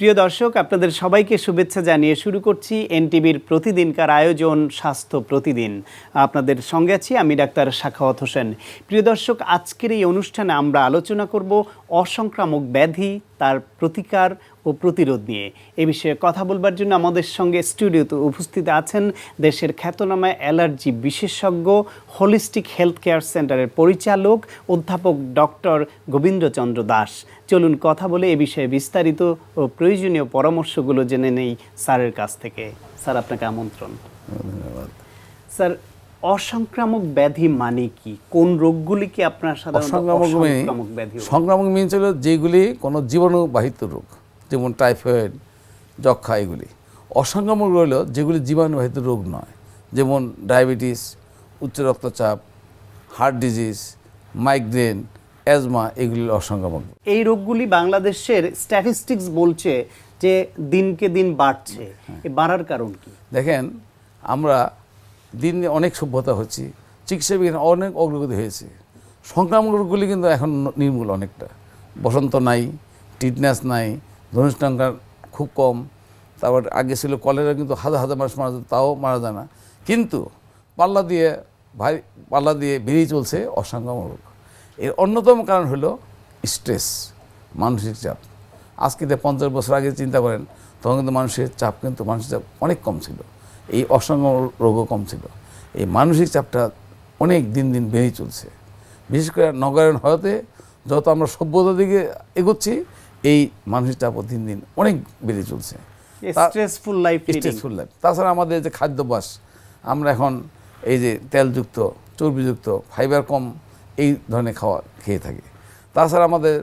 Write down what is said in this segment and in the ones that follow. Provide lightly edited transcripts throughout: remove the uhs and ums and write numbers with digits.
প্রিয় দর্শক, আপনাদের সবাইকে শুভেচ্ছা জানিয়ে শুরু করছি এনটিভির প্রতিদিনকার আয়োজন স্বাস্থ্য প্রতিদিন। আপনাদের সঙ্গে আছি আমি ডাক্তার সাখাওয়াত হোসেন। প্রিয় দর্শক, আজকের এই অনুষ্ঠানে আমরা আলোচনা করব অসংক্রামক ব্যাধি, তার প্রতিকার ও প্রতিরোধ নিয়ে। এ বিষয়ে কথা বলবার জন্য আমাদের সঙ্গে স্টুডিওতে উপস্থিত আছেন দেশের খ্যাতনামা অ্যালার্জি বিশেষজ্ঞ, হোলিস্টিক হেলথ কেয়ার সেন্টারের পরিচালক অধ্যাপক ডক্টর গোবিন্দচন্দ্র দাস। চলুন কথা বলে এ বিষয়ে বিস্তারিত ও প্রয়োজনীয় পরামর্শগুলো জেনে নেই স্যারের কাছ থেকে। স্যার, আপনাকে আমন্ত্রণ। ধন্যবাদ। স্যার, অসংক্রামক ব্যাধি মানে কি? কোন রোগগুলিকে আপনার সাধারণত অসংক্রামক ব্যাধি? সংক্রামক মিন ছিল যেগুলি কোনো জীবাণুবাহিত রোগ, যেমন টাইফয়েড, যক্ষা, এগুলি। অসংক্রামক রইল যেগুলি জীবাণুবাহিত রোগ নয়, যেমন ডায়াবেটিস, উচ্চ রক্তচাপ, হার্ট ডিজিজ, মাইগ্রেন, অ্যাজমা, এগুলি অসংক্রামক। এই রোগগুলি বাংলাদেশের স্ট্যাটিস্টিক্স বলছে যে দিনকে দিন বাড়ছে। বাড়ার কারণ কি? দেখেন, আমরা দিন দিন অনেক সভ্যতা হচ্ছি, চিকিৎসা বিজ্ঞান অনেক অগ্রগতি হয়েছে। সংক্রামক রোগগুলি কিন্তু এখন নির্মূল অনেকটা। বসন্ত নাই, টিটনেস নাই, ধনুষ্টঙ্কার খুব কম। তারপর আগে ছিল কলেরা, কিন্তু হাজার হাজার মানুষ মারা যেত, তাও মারা যায় না। কিন্তু পাল্লা দিয়ে বেরিয়ে চলছে অসংক্রামক রোগ। এর অন্যতম কারণ হলো স্ট্রেস, মানসিক চাপ। আজকে 50 বছর আগে চিন্তা করেন, তখন কিন্তু মানসিক চাপ অনেক কম ছিল, এই অসংক্রামক রোগও কম ছিল। এই মানসিক চাপটা অনেক দিন দিন বেড়েই চলছে। বিশেষ করে নগরায়ণ হওয়াতে যত আমরা সভ্যতার দিকে এগোচ্ছি, এই মানসিক চাপও দিন দিন অনেক বেড়ে চলছে। Stressful life. তাছাড়া আমাদের যে খাদ্যাভ্যাস, আমরা এখন এই যে তেলযুক্ত, চর্বিযুক্ত, ফাইবার কম, এই ধরনের খেয়ে থাকি। তাছাড়া আমাদের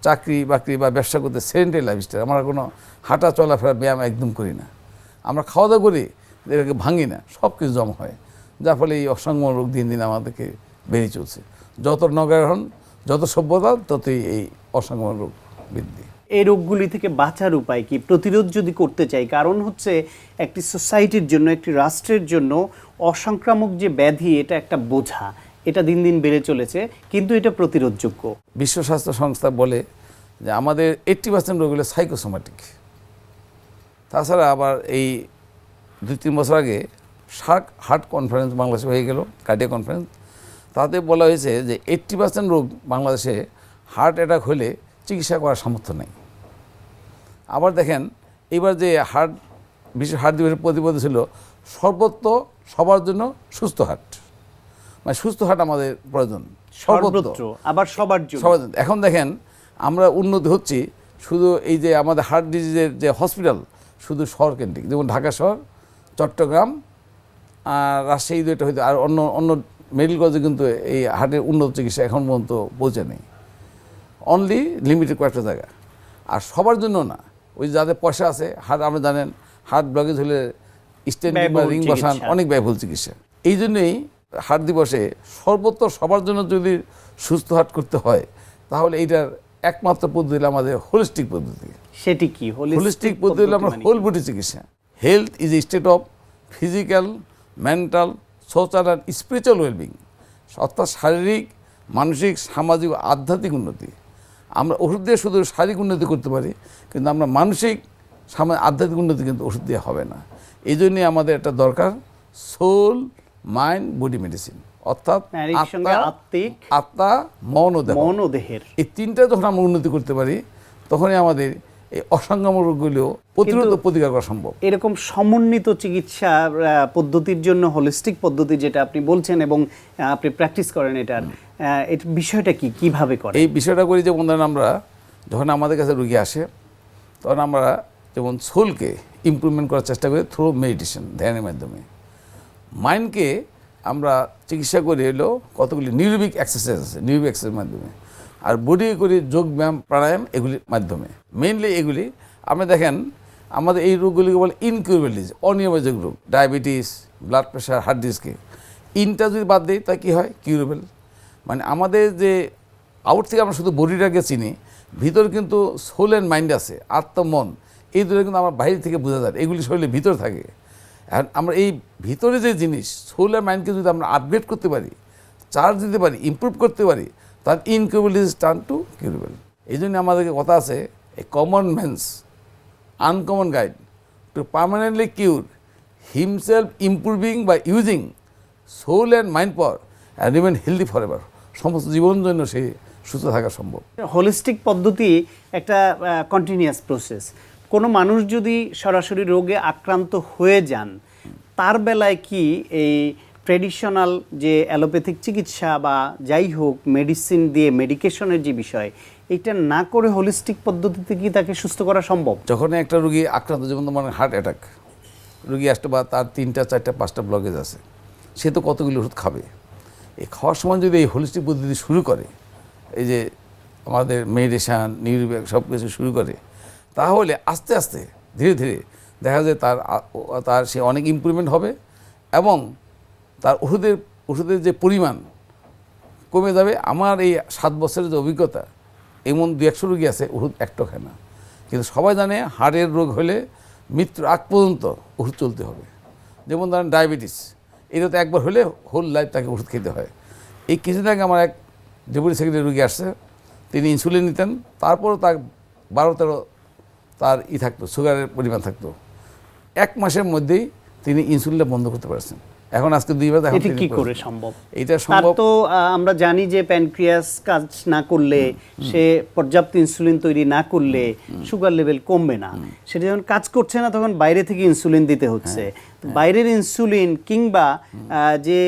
চাকরি বাকরি বা ব্যবসা করতে সেডেন্টারি লাইফস্টাইল, আমরা কোনো হাঁটা চলাফেরা ব্যায়াম একদম করি না। আমরা খাওয়া দাওয়া করি, এটাকে ভাঙি না, সব কিছু জমা হয়, যার ফলে এই অসংক্রামক রোগ দিন দিন আমাদেরকে বেড়ে চলছে। যত নগরায়ণ, যত সভ্যতা, ততই এই অসংক্রামক রোগ বৃদ্ধি। এই রোগগুলি থেকে বাঁচার উপায় কি? প্রতিরোধ যদি করতে চাই, কারণ হচ্ছে একটি সোসাইটির জন্য, একটি রাষ্ট্রের জন্য অসংক্রামক যে ব্যাধি, এটা একটা বোঝা। এটা দিন দিন বেড়ে চলেছে, কিন্তু এটা প্রতিরোধযোগ্য। বিশ্ব স্বাস্থ্য সংস্থা বলে যে আমাদের 80% রোগ হলো সাইকোসোম্যাটিক। তাছাড়া আবার এই 2-3 বছর আগে হার্ট কনফারেন্স বাংলাদেশে হয়ে গেল, কার্ডিয়াক কনফারেন্স। তাতে বলা হয়েছে যে 80% রোগ বাংলাদেশে হার্ট অ্যাটাক হলে চিকিৎসা করার সামর্থ্য নেই। আবার দেখেন, এবার যে বিশ্ব হার্ট দিবসের প্রতিপাদ্য ছিল সর্বত্র সবার জন্য সুস্থ হার্ট, মানে সুস্থ হার্ট আমাদের প্রয়োজন সর্বত্র, আবার সবার জন্য। এখন দেখেন, আমরা উন্নতি হচ্ছি, শুধু এই যে আমাদের হার্ট ডিজিজের যে হসপিটাল শুধু শহর কেন্দ্রিক, যেমন ঢাকা শহর, চট্টগ্রাম আর রাজশাহী, দুইটা হয়তো, আর অন্য মেডিকেল কলেজে কিন্তু এই হার্টের উন্নত চিকিৎসা এখন পর্যন্ত পৌঁছে নেই। অনলি লিমিটেড কয়েকটা জায়গা, আর সবার জন্য না। ওই যাদের পয়সা আছে, আমরা জানেন হার্ট ব্লকেজ হলে স্টেন্ট বা রিং বসান, অনেক ব্যয়বহুল চিকিৎসা। এই জন্যই হার্ট দিবসে সর্বত্র সবার জন্য যদি সুস্থ হার্ট করতে হয়, তাহলে এইটার একমাত্র পদ্ধতি হলো আমাদের হোলিস্টিক পদ্ধতি। সেটি কি? হোলিস্টিক পদ্ধতি হলো আমরা হোল বডি চিকিৎসা। Health is a state of physical, mental, social and spiritual wellbeing, অর্থাৎ শারীরিক, মানসিক, সামাজিক ও আধ্যাত্মিক উন্নতি। আমরা ওষুধ দিয়ে শুধু শারীরিক উন্নতি করতে পারি, কিন্তু আমরা মানসিক, আধ্যাত্মিক উন্নতি কিন্তু ওষুধ দিয়ে হবে না। এই জন্যই আমাদের একটা দরকার সোল, মাইন্ড, বডি মেডিসিন, অর্থাৎ আত্মা, মন ও দেহের এই তিনটা যখন আমরা উন্নতি করতে পারি, তখনই আমাদের এই অসংক্রামক রোগগুলিও প্রতিকার করা সম্ভব। এরকম সমন্বিত চিকিৎসা পদ্ধতির জন্য হোলিস্টিক পদ্ধতি যেটা আপনি বলছেন এবং আপনি প্র্যাকটিস করেন, এটার বিষয়টা কি, কিভাবে করেন? এই বিষয়টা করি যে আমরা যখন আমাদের কাছে রোগী আসে, তখন আমরা যেমন সোলকে ইমপ্রুভমেন্ট করার চেষ্টা করি থ্রু মেডিটেশন, ধ্যানের মাধ্যমে। মাইন্ডকে আমরা চিকিৎসা করি হলো কতগুলি নিউরোবিক এক্সারসাইজ আছে, নিউরোবিক এক্সারসাইজের মাধ্যমে। আর বডি করি যোগ ব্যায়াম, প্রাণায়াম, এগুলির মাধ্যমে। মেইনলি এগুলি আমরা দেখেন, আমাদের এই রোগগুলিকে বলে ইনকিউরেবল ডিজিজ, অনিরাময়যোগ্য রোগ। ডায়াবেটিস, ব্লাড প্রেশার, হার্ট ডিজিজকে ইনটা যদি বাদ দিই, তা কী হয়? কিউরেবল। মানে আমাদের যে আউট থেকে আমরা শুধু বডিটাকে চিনি, ভিতরে কিন্তু সোল অ্যান্ড মাইন্ড আছে, মন, এই দুটো কিন্তু আমার বাইরে থেকে বোঝা যায়, এগুলি শরীরের ভিতরে থাকে। এখন আমরা এই ভিতরে যে জিনিস, সোল অ্যান্ড মাইন্ডকে যদি আমরা আপগ্রেড করতে পারি, চার্জ দিতে পারি, ইমপ্রুভ করতে পারি, তার incurable disease turn to curable. এই জন্য আমাদেরকে কথা আছে, a common man's uncommon guide to permanently cure himself improving বা using soul and mind power and remain healthy forever. সমস্ত জীবনের জন্য সে সুস্থ থাকা সম্ভব। হোলিস্টিক পদ্ধতি একটা কন্টিনিউয়াস প্রসেস। কোনো মানুষ যদি সরাসরি রোগে আক্রান্ত হয়ে যান, তার বেলায় কি এই ট্রেডিশনাল যে অ্যালোপ্যাথিক চিকিৎসা বা যাই হোক মেডিসিন দিয়ে মেডিকেশনের যে বিষয়, এটা না করে হোলিস্টিক পদ্ধতিতে কি তাকে সুস্থ করা সম্ভব? যখন একটা রুগী আক্রান্ত, যেমন তোমার হার্ট অ্যাটাক রুগী আসতে বা তার 3টা 4টা 5টা ব্লকেজ আছে, সে তো কতগুলো ওষুধ খাবে। এই খাওয়ার সময় যদি এই হোলিস্টিক পদ্ধতি শুরু করে, এই যে আমাদের মেডিসিন নিউরোপ্যাথ সব কিছু শুরু করে, তাহলে আস্তে আস্তে ধীরে ধীরে দেখা যায় তার সে অনেক ইমপ্রুভমেন্ট হবে এবং তার ওষুধের যে পরিমাণ কমে যাবে। আমার এই 7 বছরের যে অভিজ্ঞতা, এমন 200 রোগী আছে ওষুধ একটাও খায় না, কিন্তু সবাই জানে হার্টের রোগ হলে মৃত্যুর আগ পর্যন্ত ওষুধ চলতে হবে। যেমন ধরেন ডায়াবেটিস, এটা তো একবার হলে হোল লাইফ তাকে ওষুধ খেতে হয়। এই কিছুদিন আগে আমার এক ডেপুটি সেক্রেটারি রোগী আসছে, তিনি ইনসুলিন নিতেন, তারপরও তার 12-13 তার থাকতো, সুগারের পরিমাণ থাকতো। 1 মাসের মধ্যেই তিনি ইনসুলিনটা বন্ধ করতে পারছেন। এখন আজকে 2 বার। এটা কি করে সম্ভব? এটা সম্ভব তো আমরা জানি যে প্যানক্রিয়াস কাজ না করলে, সে পর্যাপ্ত ইনসুলিন তৈরি না করলে সুগার লেভেল কমবে না। সেটা যখন কাজ করছে না, তখন বাইরে থেকে ইনসুলিন দিতে হচ্ছে। বাইরের ইনসুলিন কিংবা যে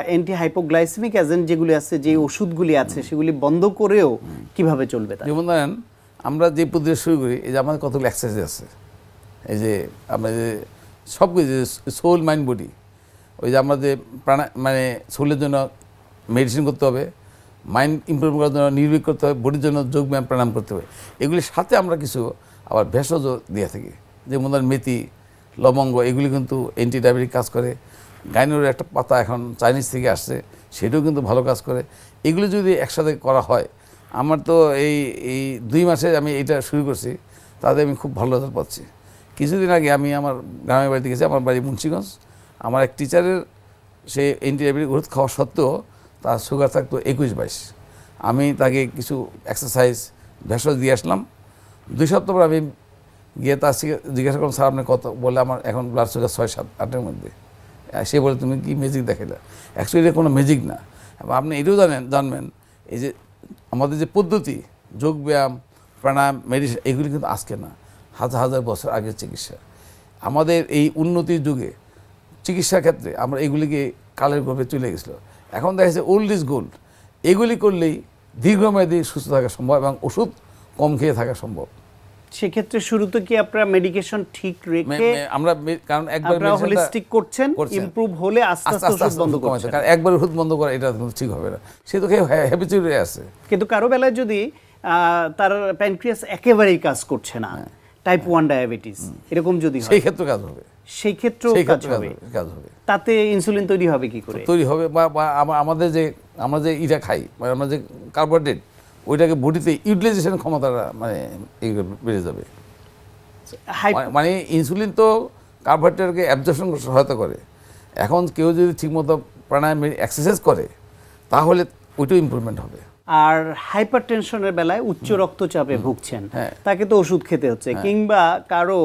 অ্যান্টি হাইপোগ্লাইসেমিক এজেন্ট যেগুলি আছে, যে ওষুধগুলি আছে, সেগুলি বন্ধ করেও কিভাবে চলবে? যেমন ধরেন আমরা যে পদ্ধতি শুরু করি, এই যে আমাদের কতগুলো এক্সারসাইজ আছে, এই যে আমরা যে সব কিছু সোল মাইন্ড বডি, ওই যে আমরা যে মানে সোলের জন্য মেডিসিন করতে হবে, মাইন্ড ইমপ্রুভ করার জন্য নির্ভীক করতে হবে, বডির জন্য যোগব্যায়াম প্রাণায়াম করতে হবে। এগুলির সাথে আমরা কিছু আবার ভেষজ দিয়ে থাকি, যেমন ধরেন মেথি, লবঙ্গ, এগুলি কিন্তু অ্যান্টি ডায়াবেটিক কাজ করে। গাইনোর একটা পাতা এখন চাইনিজ থেকে আসছে, সেটাও কিন্তু ভালো কাজ করে। এগুলি যদি একসাথে করা হয়, আমার তো এই 2 মাসে আমি এটা শুরু করছি, তাতে আমি খুব ভালো রেজাল্ট পাচ্ছি। কিছুদিন আগে আমি আমার গ্রামের বাড়িতে গেছি, আমার বাড়ি মুন্সিগঞ্জ। আমার এক টিচারের সে অ্যান্টি ডায়াবেটিক ওষুধ খাওয়া সত্ত্বেও তার সুগার থাকতো 21-22। আমি তাকে কিছু এক্সারসাইজ ভেষজ দিয়ে আসলাম। 2 সপ্তাহ পর আমি গিয়ে তার জিজ্ঞাসা করলাম, স্যার আপনি কত? বলে আমার এখন ব্লাড সুগার 6-7-8-এর মধ্যে। সে বলে, তুমি কি ম্যাজিক দেখালে? অ্যাকচুয়ালি এটা কোনো ম্যাজিক না। এবং আপনি এটাও জানবেন, এই যে আমাদের যে পদ্ধতি, যোগব্যায়াম, প্রাণায়াম, মেডিসিন, এগুলি কিন্তু আজকে না, হাজার হাজার বছর আগের চিকিৎসা। আমাদের এই উন্নতির যুগে চিকিৎসার ক্ষেত্রে আমরা এগুলিকে কালের গর্ভে চলে গেছিলো। এখন দেখা যাচ্ছে ওল্ড ইজ গোল্ড। এগুলি করলেই দীর্ঘমেয়াদী সুস্থ থাকা সম্ভব এবং ওষুধ কম খেয়ে থাকা সম্ভব। সেক্ষেত্রে শুরুতে কি আপনারা মেডিকেশন ঠিক রেখে আমরা, কারণ একবার হোলিস্টিক করছেন, ইমপ্রুভ হলে আস্তে আস্তে ওষুধ বন্ধ করছেন। কারণ একবার ওষুধ বন্ধ করা এটা ঠিক হবে না, সে তো হ্যাবিচুয়াল হয়ে আছে। কিন্তু কারো বেলায় যদি তার প্যানক্রিয়াস একেবারেই কাজ করছে না, টাইপ 1 ডায়াবেটিস, এরকম যদি হয়, সেই ক্ষেত্রে কাজ হবে। সেই ক্ষেত্রেও কাজ হবে। তাতে ইনসুলিন তৈরি হবে কি করে? তৈরি হবে বা আমাদের যে আমরা যে ইটা খাই, মানে আমরা যে কার্বোহাইড্রেট, ওইটাকে বডিতে ইউটিলাইজেশন ক্ষমতাটা মানে বেড়ে যাবে। মানে ইনসুলিন তো কার্বোহাইড্রেটকে অ্যাবজর্পশন সহায়তা করে। এখন কেউ যদি ঠিকমতো প্রাণায়াম এক্সারসাইজ করে, তাহলে ওইটাও ইমপ্রুভমেন্ট হবে। আর হাইপার টেনশনের বেলায় উচ্চ রক্তচাপে ভুগছেন, তাকে তো ওষুধ খেতে হচ্ছে, কিংবা কারো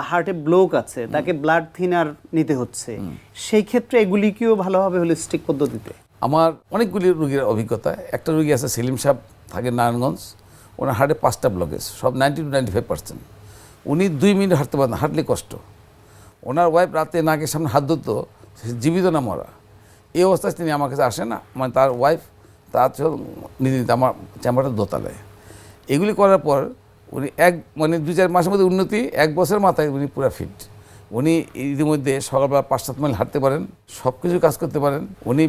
হার্টে ব্লক আছে, তাকে ব্লাড থিনার নিতে হচ্ছে, সেই ক্ষেত্রে এগুলিকেও ভালোভাবে হোলিস্টিক পদ্ধতিতে। আমার অনেকগুলি রোগীর অভিজ্ঞতা। একটা রোগী আছে সেলিম সাহেব, থাকে নারায়ণগঞ্জ। ওনার হার্টে 5টা ব্লকেজ, সব 90-95%। উনি 2 মিনিট হাঁটতে পারেন, হাঁটলে কষ্ট। ওনার ওয়াইফ রাতে নাকের সামনে হাত ধরতো, জীবিত না মরা। এই অবস্থায় তিনি আমার কাছে আসেন না, মানে তার ওয়াইফ তার নিতে নিতে আমার চেম্বারটা দোতলায়। এগুলি করার পর উনি মানে 2-4 মাসের মধ্যে উন্নতি, 1 বছরের মাথায় উনি পুরো ফিট। উনি ইতিমধ্যে সকালবেলা 5-7 মাইল হাঁটতে পারেন, সব কিছু কাজ করতে পারেন। উনি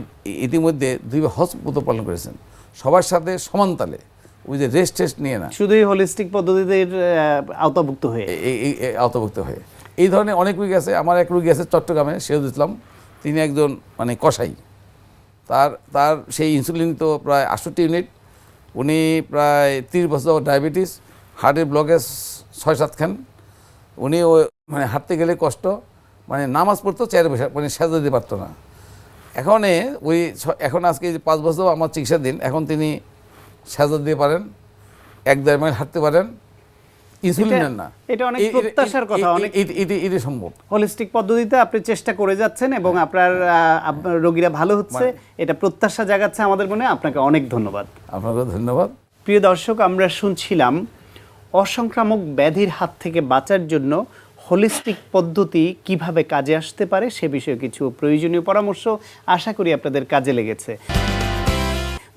ইতিমধ্যে 2 হজ ব্রত পালন করেছেন, সবার সাথে সমান তালে, ওই যে রেস্ট টেস্ট নিয়ে না, শুধুই হোলিস্টিক পদ্ধতিতে আওতাভুক্ত হয়ে। এই ধরনের অনেক রোগী আছে। আমার এক রোগী আছে চট্টগ্রামে, সিরাজুল ইসলাম, তিনি একজন মানে কসাই। তার সেই ইনসুলিন তো প্রায় 68 ইউনিট। উনি প্রায় 30 বছর ডায়াবেটিস, হার্টের ব্লকেজ 6-7 খান। উনি মানে হাঁটতে গেলে কষ্ট, মানে নামাজ পড়তো চেয়ারে বসে, মানে সেজদা দিতে পারতো না। এখন আজকে 5 বছর আমার চিকিৎসার দিন, এখন তিনি সেজদা দিতে পারেন, 1-1.5 মাইল হাঁটতে পারেন, ইনসুলিনের না। এটা অনেক প্রত্যাশার কথা, অনেক এটা সম্ভব। হোলিস্টিক পদ্ধতিতে আপনি চেষ্টা করে যাচ্ছেন এবং আপনার রোগীরা ভালো হচ্ছে, এটা প্রত্যাশা জাগাচ্ছে আমাদের মনে। আপনাকে অনেক ধন্যবাদ। আপনাকে ধন্যবাদ। প্রিয় দর্শক, আমরা শুনছিলাম অসংক্রামক ব্যাধির হাত থেকে বাঁচার জন্য হোলিস্টিক পদ্ধতি কিভাবে কাজে আসতে পারে সে বিষয়ে কিছু প্রয়োজনীয় পরামর্শ। আশা করি আপনাদের কাজে লেগেছে।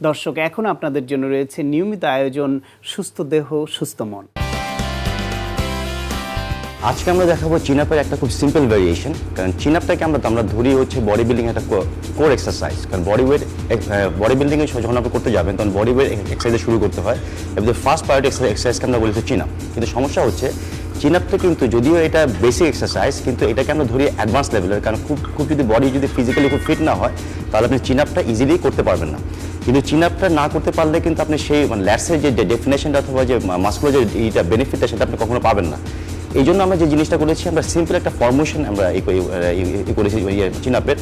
দর্শক, এখন আপনাদের জন্য রয়েছে নিয়মিত আয়োজন সুস্থ দেহ সুস্থ মন। আজকে আমরা দেখাবো চিনাপের একটা খুব সিম্পল ভেরিয়েশন। কারণ চিনাপটাকে আমরা ধরি হচ্ছে বডি বিল্ডিং একটা কোর এক্সারসাইজ। কারণ বডি বিল্ডিং যখন আপনি করতে যাবেন তখন বডি ওয়েট এক্সারসাইজ শুরু করতে হয়, এবং ফার্স্ট প্রায়োরিটি এক্সারসাইজকে আমরা বলি চিনাপ। কিন্তু সমস্যা হচ্ছে চিনাপটা কিন্তু যদিও এটা বেসিক এক্সারসাইজ, কিন্তু এটাকে আমরা ধরি অ্যাডভান্স লেভেলের। কারণ খুব যদি বডি যদি ফিজিক্যালি খুব ফিট না হয় তাহলে আপনি চিনাপটা ইজিলি করতে পারবেন না। কিন্তু চিনাপটা না করতে পারলে কিন্তু আপনি সেই ল্যাটসের যে ডেফিনেশনটা অথবা যে মাস্কুলার যে এইটা বেনিফিটটা সেটা আপনি কখনো পাবেন না। এই জন্য আমরা যে জিনিসটা করেছি, আমরা সিম্পল একটা ফর্মেশন আমরা করেছি চিনাপের,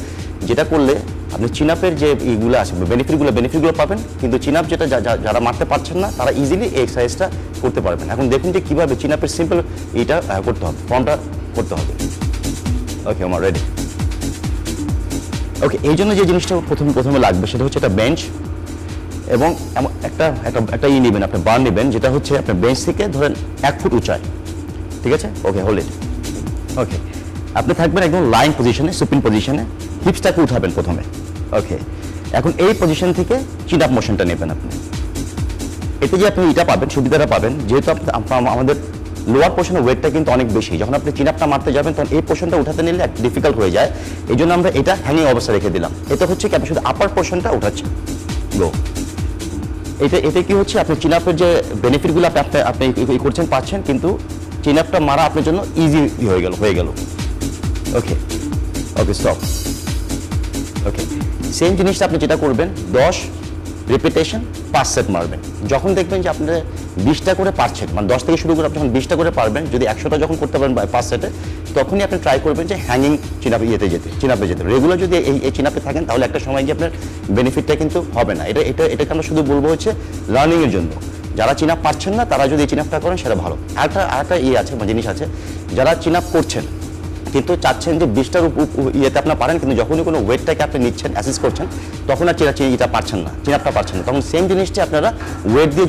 যেটা করলে আপনি চিনাপের যে এইগুলো আছে বেনিফিটগুলো পাবেন, কিন্তু চিনাপ যেটা যারা মারতে পারছেন না তারা ইজিলি এই এক্সারসাইজটা করতে পারবেন। এখন দেখুন যে কীভাবে চিনাপের সিম্পল এইটা করতে হবে, ফর্মটা করতে হবে। ওকে, আমার রেডি। ওকে, এই জন্য যে জিনিসটা প্রথমে লাগবে সেটা হচ্ছে একটা বেঞ্চ, এবং একটা নেবেন, আপনি বার নেবেন যেটা হচ্ছে আপনার বেঞ্চ থেকে ধরেন 1 ফুট উঁচায়। ঠিক আছে? ওকে, হোল্ড ইট। ওকে, আপনি থাকবেন একদম লাইন পজিশনে, সুপিন পজিশনে, হিপসটাকে উঠাবেন প্রথমে। ওকে, এখন এই পজিশন থেকে চিন আপ মোশনটা নেবেন আপনি। এতে যে আপনি এটা পাবেন, সুবিধাটা পাবেন, যেহেতু আমাদের লোয়ার পোর্শনের ওয়েটটা কিন্তু অনেক বেশি। যখন আপনি চিন আপটা মারতে যাবেন তখন এই পোর্শনটা উঠাতে নিলে ডিফিকাল্ট হয়ে যায়। এই জন্য আমরা এটা হ্যাঙ্গিং অবস্থা রেখে দিলাম। এটা হচ্ছে কি আপনি শুধু আপার পোর্শনটা উঠাচ্ছেন। গো। এতে কি হচ্ছে, আপনি চিন আপের যে বেনিফিটগুলো আপনি করছেন পাচ্ছেন, কিন্তু চিন আপটা মারা আপনার জন্য ইজি হয়ে গেল। ওকে, স্টপ। ওকে, সেম জিনিসটা আপনি যেটা করবেন 10 রিপিটেশন 5 সেট মারবেন। যখন দেখবেন যে আপনারা 20টা করে পারছেন, মানে 10 থেকে শুরু করে আপনি যখন 20টা করে পারবেন, যদি 100টা যখন করতে পারেন 5 সেটে, তখনই আপনি ট্রাই করবেন যে হ্যাঙ্গিং চিনাপে যেতে। রেগুলার যদি এই চিনাপে থাকেন তাহলে একটা সময় গিয়ে আপনার বেনিফিটটা কিন্তু হবে না। এটাকে আমরা শুধু বলবো হচ্ছে লার্নিংয়ের জন্য। যারা চিনাপ পারছেন না তারা যদি এই চিনাপটা করেন সেটা ভালো। আরেকটা আছে, জিনিস আছে, যারা চিনাপ করছেন কিন্তু চাচ্ছেন যে 20টার ইয়েতে আপনার পারেন, কিন্তু যখনই কোনো ওয়েটটাকে আপনি নিচ্ছেন, অ্যাসেস করছেন, তখন আর চিনাপটা পারছেন না, তখন সেম জিনিসটি আপনারা ওয়েট দিয়ে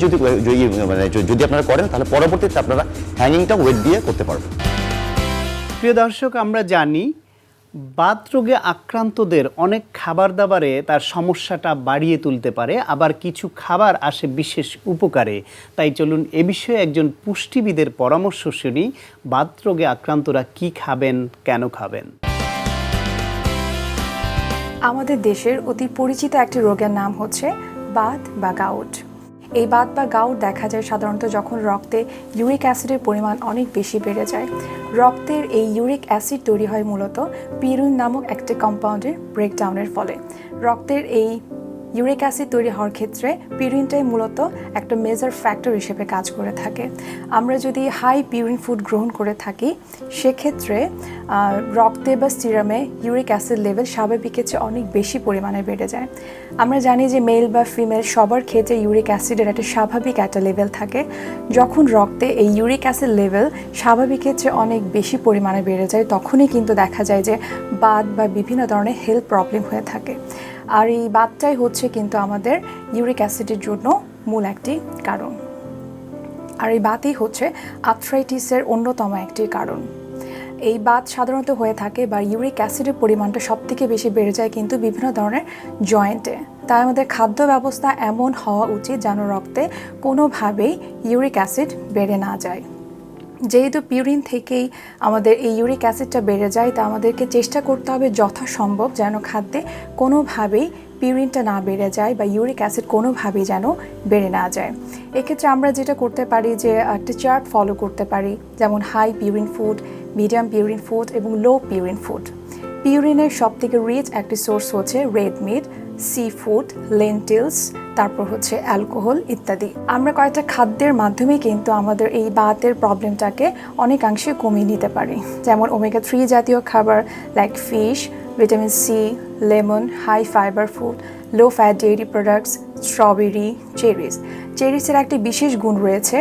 যদি আপনারা করেন তাহলে পরবর্তীতে আপনারা হ্যাঙ্গিংটা ওয়েট দিয়ে করতে পারবেন। প্রিয় দর্শক, আমরা জানি বাত রোগে আক্রান্তদের অনেক খাবার দাবারে তার সমস্যাটা বাড়িয়ে তুলতে পারে, আবার কিছু খাবার আসে বিশেষ উপকারে। তাই চলুন এ বিষয়ে একজন পুষ্টিবিদের পরামর্শ শুনি। বাত রোগে আক্রান্তরা কি খাবেন, কেন খাবেন? আমাদের দেশের অতি পরিচিত একটি রোগের নাম হচ্ছে বাত বা গাউট। এই বাত বা গাউট দেখা যায় সাধারণত যখন রক্তে ইউরিক অ্যাসিডের পরিমাণ অনেক বেশি বেড়ে যায়। রক্তের এই ইউরিক অ্যাসিড তৈরি হয় মূলত পিরুইন নামক একটি কম্পাউন্ডের ব্রেকডাউনের ফলে। রক্তের এই ইউরিক অ্যাসিড তৈরি হওয়ার ক্ষেত্রে পিউরিনটাই মূলত একটা মেজর ফ্যাক্টর হিসেবে কাজ করে থাকে। আমরা যদি হাই পিউরিন ফুড গ্রহণ করে থাকি সেক্ষেত্রে রক্তে বা সিরামে ইউরিক অ্যাসিড লেভেল স্বাভাবিকের চেয়ে অনেক বেশি পরিমাণে বেড়ে যায়। আমরা জানি যে মেল বা ফিমেল সবার ক্ষেত্রে ইউরিক অ্যাসিডের একটা স্বাভাবিক একটা লেভেল থাকে। যখন রক্তে এই ইউরিক অ্যাসিড লেভেল স্বাভাবিকের চেয়ে অনেক বেশি পরিমাণে বেড়ে যায় তখনই কিন্তু দেখা যায় যে বাত বা বিভিন্ন ধরনের হেলথ প্রবলেম হয়ে থাকে। আর এই বাতটাই হচ্ছে কিন্তু আমাদের ইউরিক অ্যাসিডের জন্য মূল একটি কারণ। আর এই বাতই হচ্ছে আর্থ্রাইটিসের অন্যতম একটি কারণ। এই বাত সাধারণত হয়ে থাকে বা ইউরিক অ্যাসিডের পরিমাণটা সবথেকে বেশি বেড়ে যায় কিন্তু বিভিন্ন ধরনের জয়েন্টে। তাই আমাদের খাদ্য ব্যবস্থা এমন হওয়া উচিত যেন রক্তে কোনোভাবেই ইউরিক অ্যাসিড বেড়ে না যায়। যেহেতু পিউরিন থেকেই আমাদের এই ইউরিক অ্যাসিডটা বেড়ে যায় তা আমাদেরকে চেষ্টা করতে হবে যথাসম্ভব যেন খাদ্যে কোনোভাবেই পিউরিনটা না বেড়ে যায় বা ইউরিক অ্যাসিড কোনোভাবেই যেন বেড়ে না যায়। এক্ষেত্রে আমরা যেটা করতে পারি যে একটা চার্ট ফলো করতে পারি, যেমন high purine food, medium purine food এবং লো পিউরিন ফুড। পিউরিনের সবথেকে রিচ একটি সোর্স হচ্ছে red meat, sea food, lentils, তারপর হচ্ছে অ্যালকোহল ইত্যাদি। আমরা কয়েকটা খাদ্যের মাধ্যমে কিন্তু আমাদের এই বাতের প্রবলেমটাকে অনেকাংশে কমিয়ে নিতে পারি। যেমন ওমেগা 3 জাতীয় খাবার like fish, vitamin C, lemon, high fibre food, low fat dairy products, strawberry, cherries. চেরিসের একটি বিশেষ গুণ রয়েছে,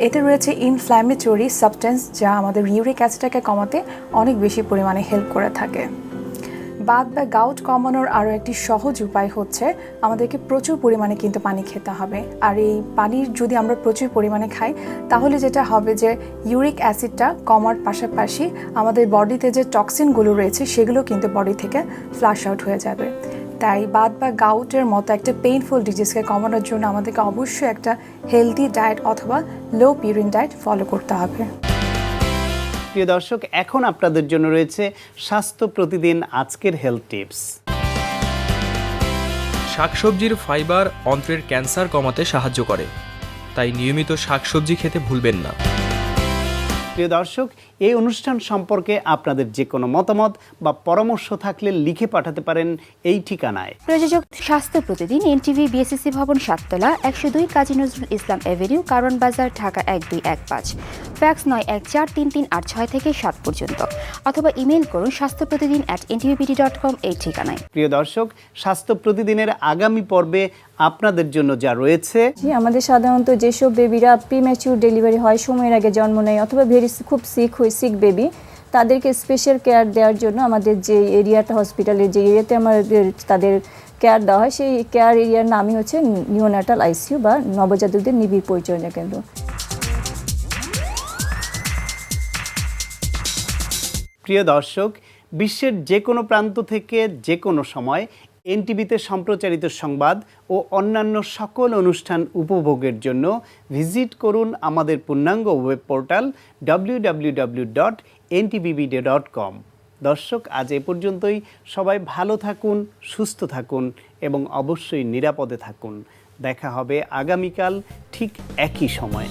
এতে রয়েছে ইনফ্ল্যামেটরি সাবস্টেন্স যা আমাদের ইউরিক অ্যাসিডটাকে কমাতে অনেক বেশি পরিমাণে হেল্প করে থাকে। বাত বা গাউট কমানোর আরও একটি সহজ উপায় হচ্ছে আমাদেরকে প্রচুর পরিমাণে কিন্তু পানি খেতে হবে। আর এই পানির যদি আমরা প্রচুর পরিমাণে খাই তাহলে যেটা হবে যে ইউরিক অ্যাসিডটা কমার পাশাপাশি আমাদের বডিতে যে টক্সিনগুলো রয়েছে সেগুলো কিন্তু বডি থেকে ফ্লাশ আউট হয়ে যাবে। তাই বাত বা গাউটের মতো একটা পেইনফুল ডিজিজকে কমানোর জন্য আমাদেরকে অবশ্যই একটা হেলদি ডায়েট অথবা লো পিউরিন ডায়েট ফলো করতে হবে। প্রিয় দর্শক, এখন আপনাদের জন্য রয়েছে স্বাস্থ্য প্রতিদিন আজকের হেলথ টিপস। শাকসবজির ফাইবার অন্ত্রের ক্যান্সার কমাতে সাহায্য করে, তাই নিয়মিত শাকসবজি খেতে ভুলবেন না। প্রিয় দর্শক, এই অনুষ্ঠান সম্পর্কে আপনাদের যে কোনো মতামত বা পরামর্শ থাকলে লিখে পাঠাতে পারেন এই ঠিকানায়। প্রযোজক স্বাস্থ্য প্রতিদিন, এনটিভি, বিএসসি ভবন, 7 তলা, 102 কাজী নজরুল ইসলাম এভিনিউ, কারণ বাজার, ঢাকা 1215। ফ্যাক্স 91433386 থেকে 7 পর্যন্ত, অথবা ইমেল করুন স্বাস্থ্যপ্রতিদিন@ntvpd.com এই ঠিকানায়। প্রিয় দর্শক, স্বাস্থ্য প্রতিদিনের আগামী পর্বে আপনাদের জন্য যা রয়েছে, আমাদের সাধারণত যেসব বেবিরা প্রিম্যাচিউর ডেলিভারি হয়, সময়ের আগে জন্ম নেয় অথবা খুব সিক বেবি, তাদেরকে স্পেশাল কেয়ার দেওয়ার জন্য আমাদের যে এরিয়াটা, হসপিটালের যে এরিয়াতে আমাদের তাদের কেয়ার দেওয়া হয়, সেই কেয়ার এরিয়ার নামই হচ্ছে নিওনাটাল আইসিইউ বা নবজাতকদের নিবিড় পরিচর্যা কেন্দ্র। প্রিয় দর্শক, বিশ্বের যে কোনো প্রান্ত থেকে যে কোনো সময় এনটিভিতে সম্প্রচারিত সংবাদ ও অন্যান্য সকল অনুষ্ঠান উপভোগের জন্য ভিজিট করুন আমাদের পূর্ণাঙ্গ ওয়েব পোর্টাল www.ntvpd.com। দর্শক, আজ এ পর্যন্তই। সবাই ভালো থাকুন, সুস্থ থাকুন এবং অবশ্যই নিরাপদে থাকুন। দেখা হবে আগামীকাল ঠিক একই সময়ে।